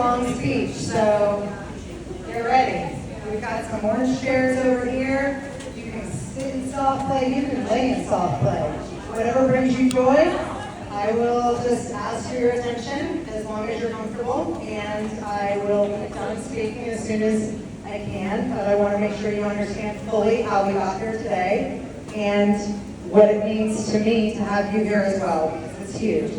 long speech, so get ready. We've got some orange chairs over here. You can sit in soft play, you can lay in soft play. Whatever brings you joy, I will just ask for your attention as long as you're comfortable, and I will get done speaking as soon as I can, but I want to make sure you understand fully how we got here today and what it means to me to have you here as well, because it's huge.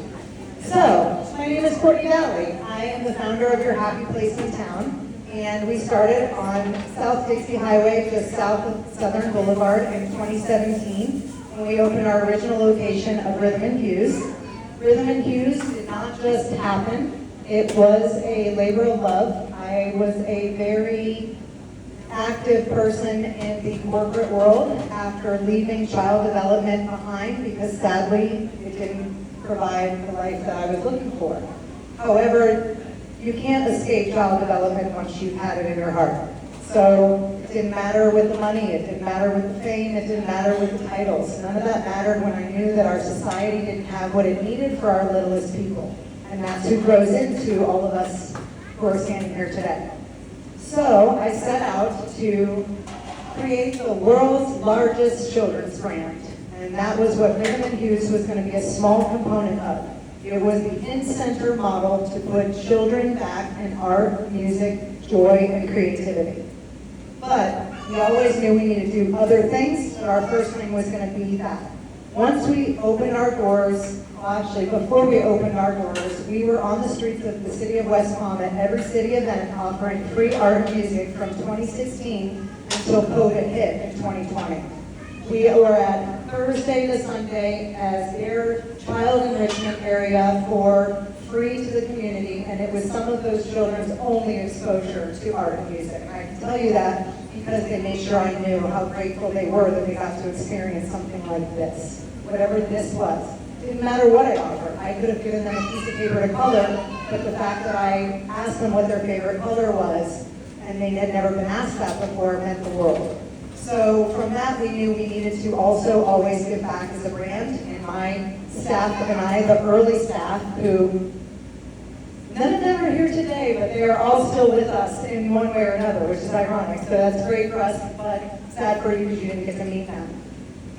So, my name is Valle. I am the founder of Your Happy Place in Town, and we started on South Dixie Highway, just south of Southern Boulevard in 2017, when we opened our original location of Rhythm Hues. Rhythm Hues did not just happen, it was a labor of love. I was a very active person in the corporate world after leaving child development behind because sadly it didn't provide the life that I was looking for. However, you can't escape child development once you've had it in your heart. So it didn't matter with the money, it didn't matter with the fame, it didn't matter with the titles. None of that mattered when I knew that our society didn't have what it needed for our littlest people. And that's who grows into all of us who are standing here today. So I set out to create the world's largest children's brand. And that was what Rhythm Hues was going to be a small component of. It was the in-center model to put children back in art, music, joy, and creativity. But we always knew we needed to do other things, but our first thing was going to be that. Once we opened our doors, actually before we opened our doors, we were on the streets of the city of West Palm at every city event offering free art and music from 2016 until COVID hit in 2020. We were at Thursday to Sunday as their child enrichment area for free to the community, and it was some of those children's only exposure to art and music. And I can tell you that because they made sure I knew how grateful they were that they got to experience something like this, whatever this was. Didn't matter what I offered. I could have given them a piece of paper to color, but the fact that I asked them what their favorite color was, and they had never been asked that before, meant the world. So from that, we knew we needed to also always give back as a brand, and my staff and I, the early staff, who none of them are here today, but they are all still with us in one way or another, which is ironic. So that's great for us, but sad for you because you didn't get to meet them.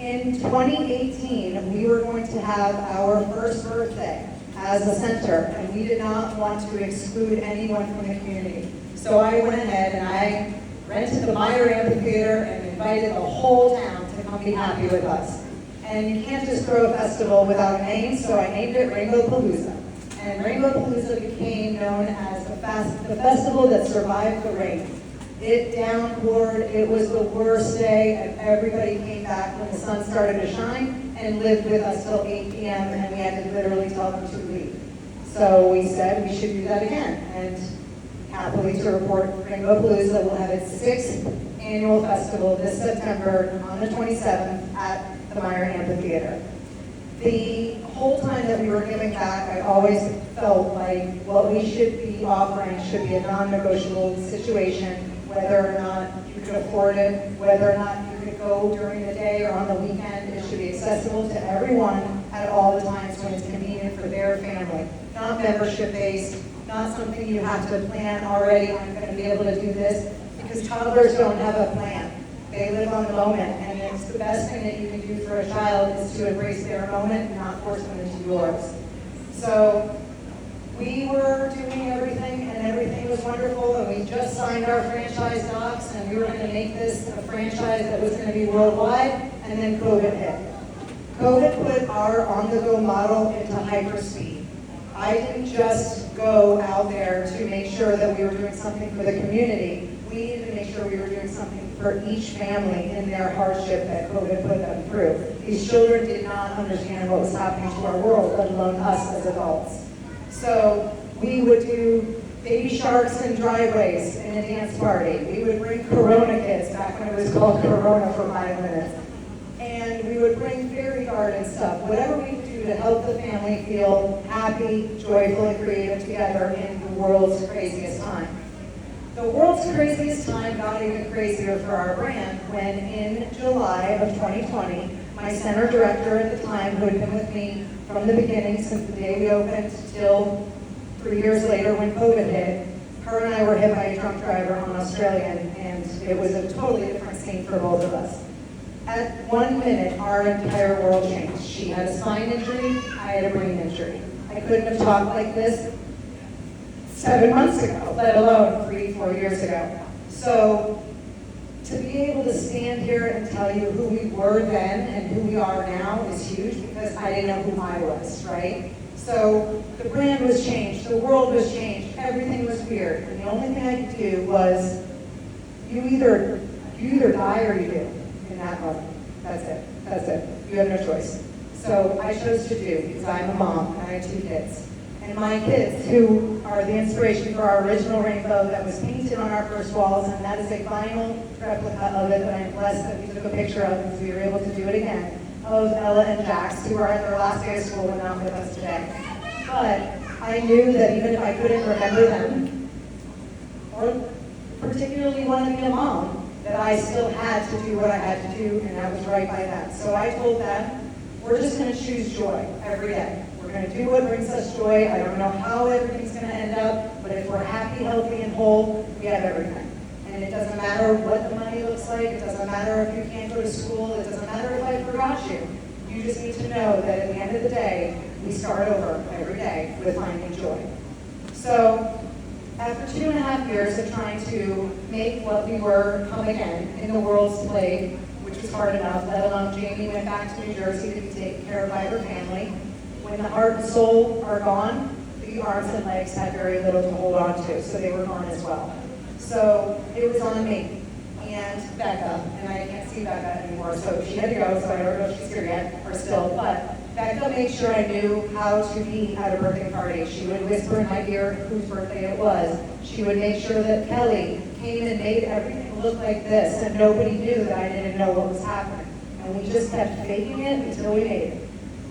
In 2018, we were going to have our first birthday as a center, and we did not want to exclude anyone from the community. So I went ahead and I rented the Valle Amphitheater and invited the whole town to come be happy with us. And you can't just throw a festival without a name, so I named it Rainbow Palooza. And Rainbow Palooza became known as the festival that survived the rain. It downpoured, it was the worst day, and everybody came back when the sun started to shine and lived with us till 8 p.m. and we had to literally tell them to leave. So we said we should do that again. And happily to report, Rainbow Palooza will have its 6th annual festival this September on the 27th at the Valle Amphitheater. The whole time that we were giving back, I always felt like what we should be offering should be a non-negotiable situation, whether or not you could afford it, whether or not you could go during the day or on the weekend. It should be accessible to everyone at all the times when it's convenient for their family. Not membership-based, not something you have to plan already, I'm going to be able to do this, because toddlers don't have a plan. They live on the moment, and it's the best thing that you can do for a child is to embrace their moment and not force them into yours. So we were doing everything, and everything was wonderful, and we just signed our franchise docs, and we were going to make this a franchise that was going to be worldwide, and then COVID hit. COVID put our on-the-go model into hyperspeed. I didn't just go out there to make sure that we were doing something for the community. We needed to make sure we were doing something for each family in their hardship that COVID put them through. These children did not understand what was happening to our world, let alone us as adults. So we would do baby sharks in driveways in a dance party. We would bring Corona kids, back when it was called Corona, for 5 minutes. And we would bring fairy garden stuff, whatever we could do to help the family feel happy, joyful, and creative together in the world's craziest time. The world's craziest time got even crazier for our brand when in July of 2020, my center director at the time, who had been with me from the beginning since the day we opened till 3 years later when COVID hit, Her and I were hit by a drunk driver on Australian, and it was a totally different scene for both of us. At 1 minute, our entire world changed. She had a spine injury, I had a brain injury. I couldn't have talked like this 7 months ago, let alone 3-4 years ago. So to be able to stand here and tell you who we were then and who we are now is huge, because I didn't know who I was, right? So the brand was changed, the world was changed, everything was weird, and the only thing I could do was, you either die or you do in that moment. That's it. You have no choice. So I chose to do, because I'm a mom and I have 2 kids. And my kids, who are the inspiration for our original rainbow that was painted on our first walls, and that is a vinyl replica of it that I'm blessed that we took a picture of because we were able to do it again, of Ella and Jax, who are at their last day of school and not with us today. But I knew that even if I couldn't remember them, or particularly want to be a mom, that I still had to do what I had to do, and that was right by them. So I told them, we're just going to choose joy every day. We're going to do what brings us joy. I don't know how everything's going to end up, but if we're happy, healthy, and whole, we have everything. And it doesn't matter what the money looks like. It doesn't matter if you can't go to school. It doesn't matter if I forgot you. You just need to know that at the end of the day, we start over every day with finding joy. So after 2.5 years of trying to make what we were come again in the world's plague, which was hard enough, let alone Jamie went back to New Jersey to be taken care of by her family. When the heart and soul are gone, the arms and legs had very little to hold on to, so they were gone as well. So it was on me and Becca, and I can't see Becca anymore, so she had to go, so I don't know if she's here yet or still, but Becca made sure I knew how to be at a birthday party. She would whisper in my ear whose birthday it was. She would make sure that Kelly came and made everything look like this, and nobody knew that I didn't know what was happening. And we just kept faking it until we made it.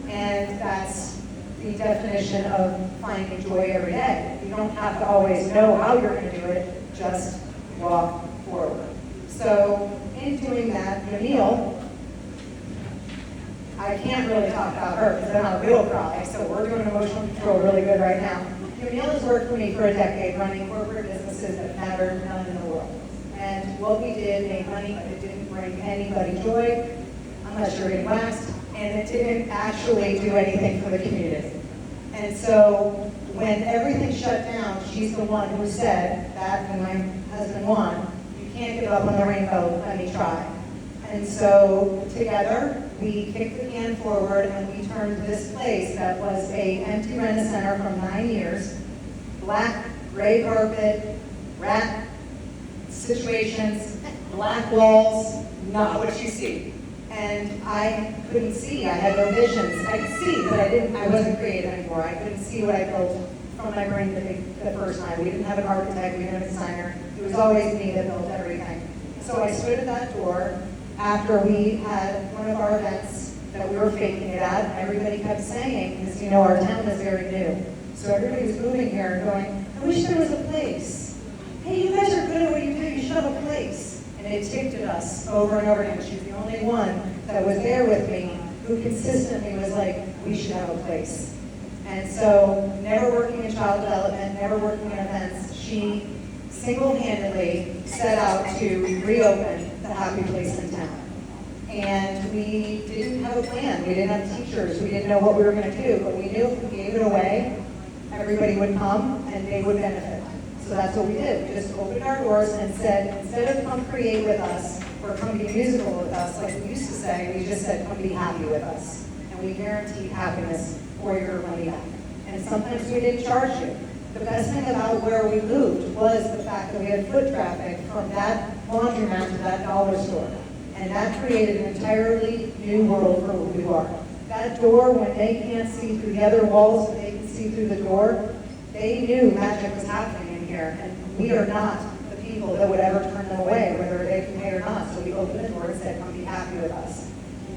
And that's the definition of finding joy every day. You don't have to always know how you're going to do it, just walk forward. So in doing that, Yamil, I can't really talk about her because then I'll real cry, so we're doing emotional control really good right now. Yamil has worked for me for a decade running corporate businesses that mattered none in the world. And what we did made money, but it didn't bring anybody joy, unless you're getting waxed, and it didn't actually do anything for the community. And so when everything shut down, she's the one who said that, and my husband won, you can't give up on the rainbow, let me try. And so together, we kicked the can forward and we turned this place that was an empty rent-a-center from 9 years, black, gray carpet, rat situations, black walls, not what you see. And I couldn't see, I had no visions. I could see, but I wasn't creative anymore. I couldn't see what I built from my brain the first time. We didn't have an architect, we didn't have a designer. It was always me that built everything. So I stood at that door after we had one of our events that we were faking it at. Everybody kept saying, because our town is very new. So everybody was moving here and going, I wish there was a place. Hey, you guys are good at what you do, you should have a place. And it ticked at us over and over again. She's the only one that was there with me who consistently was like, we should have a place. And so, never working in child development, never working in events, she single-handedly set out to reopen the happy place in town. And we didn't have a plan. We didn't have teachers. We didn't know what we were going to do. But we knew if we gave it away, everybody would come and they would benefit. So that's what we did. We just opened our doors and said, instead of come create with us or come be musical with us, like we used to say, we just said, come be happy with us. And we guaranteed happiness for your money back. And sometimes we didn't charge you. The best thing about where we moved was the fact that we had foot traffic from that laundromat to that dollar store. And that created an entirely new world for who we are. That door, when they can't see through the other walls, but they can see through the door, they knew magic was happening in here. And we are not the people that would ever turn them away, whether they can pay or not. So we opened the door and said, come be happy with us.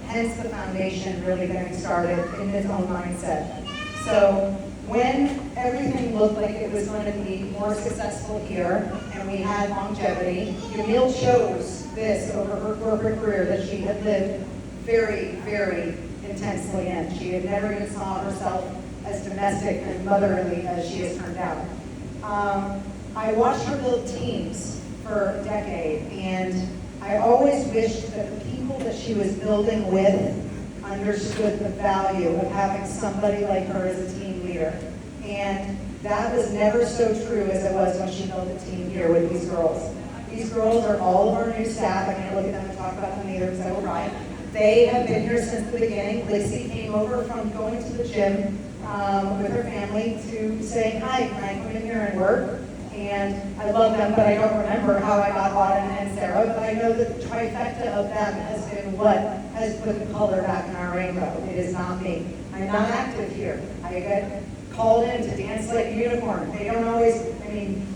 Hence the foundation really getting started in this own mindset. So when everything looked like it was going to be more successful here, and we had longevity, Yamil chose this over her corporate career that she had lived very, very intensely in. She had never even saw herself as domestic and motherly as she has turned out. I watched her build teams for a decade, and I always wished that the people that she was building with understood the value of having somebody like her as a team leader. And that was never so true as it was when she built a team here with these girls. These girls are all of our new staff. I can't look at them and talk about them either because I will cry. They have been here since the beginning. Lacey came over from going to the gym with her family to say, hi, can I come in here and work? And I love them, but I don't remember how I got Autumn and Sarah, but I know that the trifecta of them has been what has put the color back in our rainbow. It is not me. I'm not active here. I get called in to dance like a unicorn. They don't always,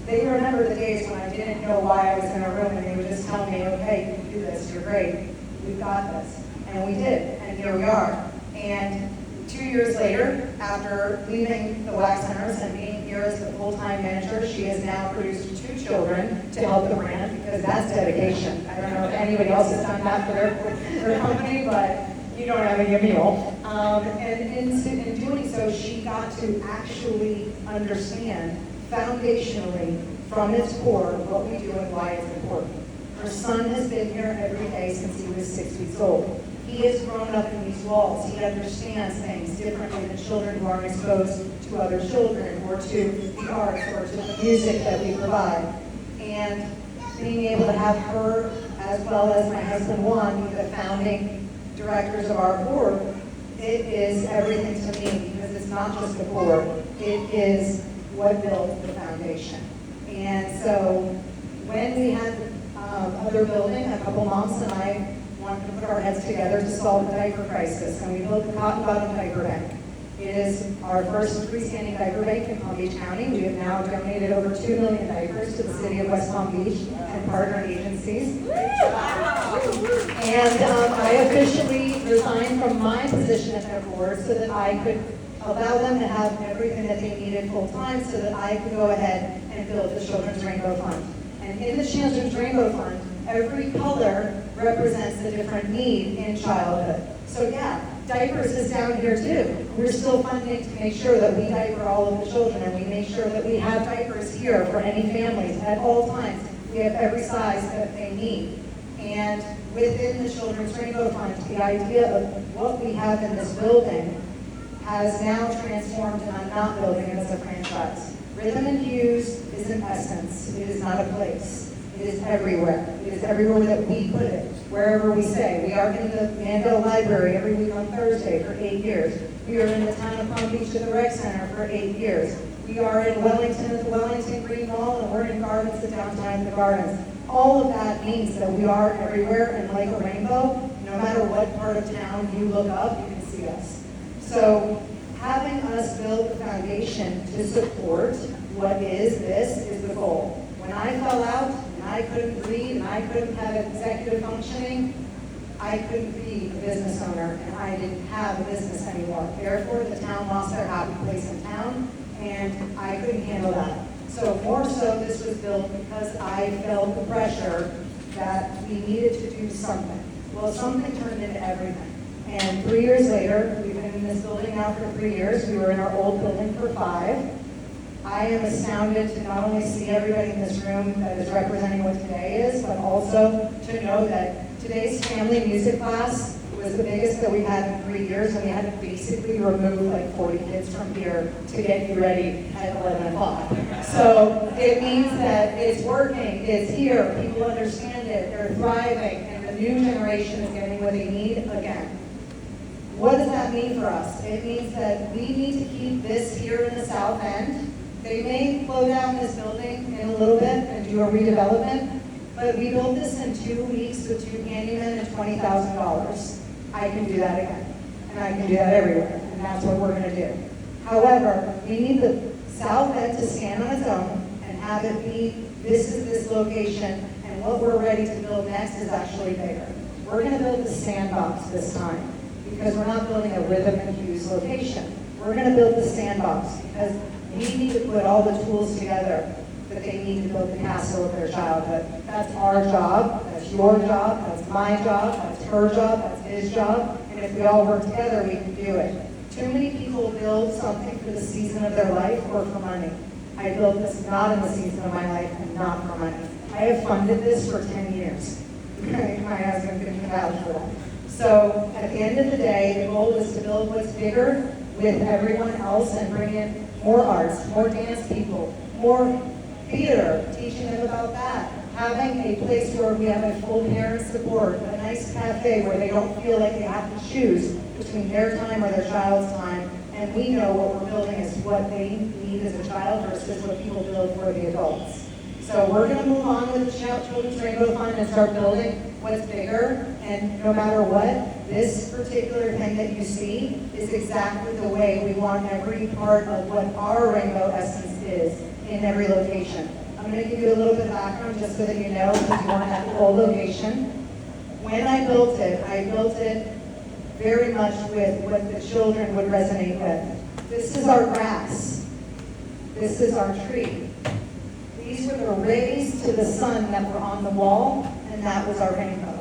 they remember the days when I didn't know why I was in a room and they would just tell me, okay, you can do this, you're great, we've got this. And we did, and here we are. And 2 years later, after leaving the Wax Centers and being here as the full-time manager, she has now produced 2 children to help the brand, because that's dedication. I don't know if anybody else has done that for their company, but you don't have any meal. And in doing so, she got to actually understand foundationally from its core what we do and why it's important. Her son has been here every day since he was 6 weeks old. He has grown up in these walls. He understands things differently than children who are exposed to other children or to the arts or to the music that we provide. And being able to have her, as well as my husband Juan, be the founding directors of our board, it is everything to me, because it's not just the board, it is what built the foundation. And so when we had the other building, a couple moms and I wanted to put our heads together to solve the diaper crisis, and we built the Cotton Bottom Diaper Bank. It is our first freestanding diaper bank in Palm Beach County. We have now donated over 2 million diapers to the city of West Palm Beach and partner agencies. And I officially resigned from my position at their board so that I could allow them to have everything that they needed full time, so that I could go ahead and build the Children's Rainbow Fund. And in the Children's Rainbow Fund, every color represents a different need in childhood. So yeah, diapers is down here too. We're still funding to make sure that we diaper all of the children, and we make sure that we have diapers here for any families at all times. We have every size that they need. And within the Children's Rainbow Fund, the idea of what we have in this building has now transformed, and I'm not building it as a franchise. Rhythm Hues is an essence. It is not a place. It is everywhere. It is everywhere that we put it, wherever we stay. We are in the Mandel Library every week on Thursday for 8 years. We are in the town of Palm Beach at the Rec Center for 8 years. We are in Wellington at the Wellington Green Mall, and we're in Gardens at downtown the Gardens. All of that means that we are everywhere, and like a rainbow, no matter what part of town you look up, you can see us. So having us build the foundation to support what is the goal. When I fell out and I couldn't read and I couldn't have executive functioning, I couldn't be a business owner, and I didn't have a business anymore. Therefore, the town lost their happy place in town, and I couldn't handle that. So more so, this was built because I felt the pressure that we needed to do something. Well, something turned into everything. And 3 years later, we've been in this building now for 3 years. We were in our old building for 5. I am astounded to not only see everybody in this room that is representing what today is, but also to know that today's family music class was the biggest that we had in 3 years, and we had to basically remove like 40 kids from here to get you ready at 11 o'clock. So it means that it's working, it's here, people understand it, they're thriving, and the new generation is getting what they need again. What does that mean for us? It means that we need to keep this here in the South End. They may slow down this building in a little bit and do a redevelopment, but we built this in 2 weeks with 2 handymen and $20,000. I can do that again, and I can do that everywhere, and that's what we're going to do. However, we need the South End to stand on its own and have it be, this is this location, and what we're ready to build next is actually bigger. We're going to build the Sandbox this time, because we're not building a Rhythm Hues location. We're going to build the Sandbox because we need to put all the tools together that they need to build the castle of their childhood. That's our job, that's your job, that's my job, that's her job, that's his job, and if we all work together, we can do it. Too many people build something for the season of their life or for money. I built this not in the season of my life and not for money. I have funded this for 10 years. My husband couldn't vouch for that. So at the end of the day, the goal is to build what's bigger with everyone else and bring in more arts, more dance people, more theater, teaching them about that. Having a place where we have a full parent support, a nice cafe where they don't feel like they have to choose between their time or their child's time. And we know what we're building is what they need as a child versus what people build for the adults. So we're going to move on with the Children's Rainbow Fund and start building what's bigger. And no matter what, this particular thing that you see is exactly the way we want every part of what our rainbow essence is in every location. I'm going to give you a little bit of background just so that you know, because you want to have the whole location. When I built it very much with what the children would resonate with. This is our grass. This is our tree. These were the rays to the sun that were on the wall, and that was our rainbow.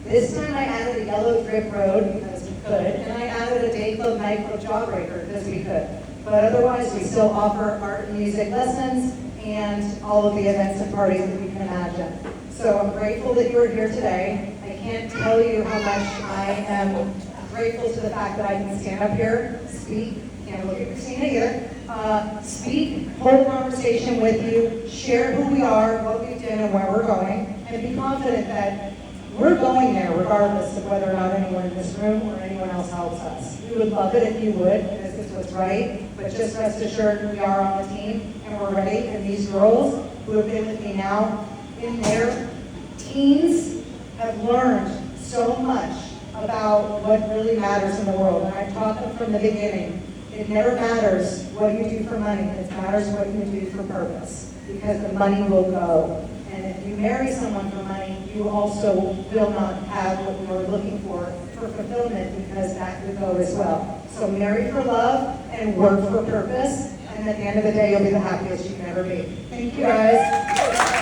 This time I added a yellow drip road because we could, and I added a day club, night club jawbreaker because we could. But otherwise, we still offer art and music lessons and all of the events and parties that we can imagine. So I'm grateful that you are here today. I can't tell you how much I am grateful to the fact that I can stand up here, speak, can't look at Christina either, speak, hold a conversation with you, share who we are, what we did, and where we're going, and be confident that we're going there regardless of whether or not anyone in this room or anyone else helps us. We would love it if you would, because it's what's right, but just rest assured we are on the team and we're ready. And these girls who have been with me now in their teens have learned so much about what really matters in the world. And I taught them from the beginning, it never matters what you do for money, it matters what you do for purpose, because the money will go. And if you marry someone for money, you also will not have what you are looking for fulfillment, because that will go as well. So marry for love and work for purpose, and at the end of the day, you'll be the happiest you can ever be. Thank you, guys.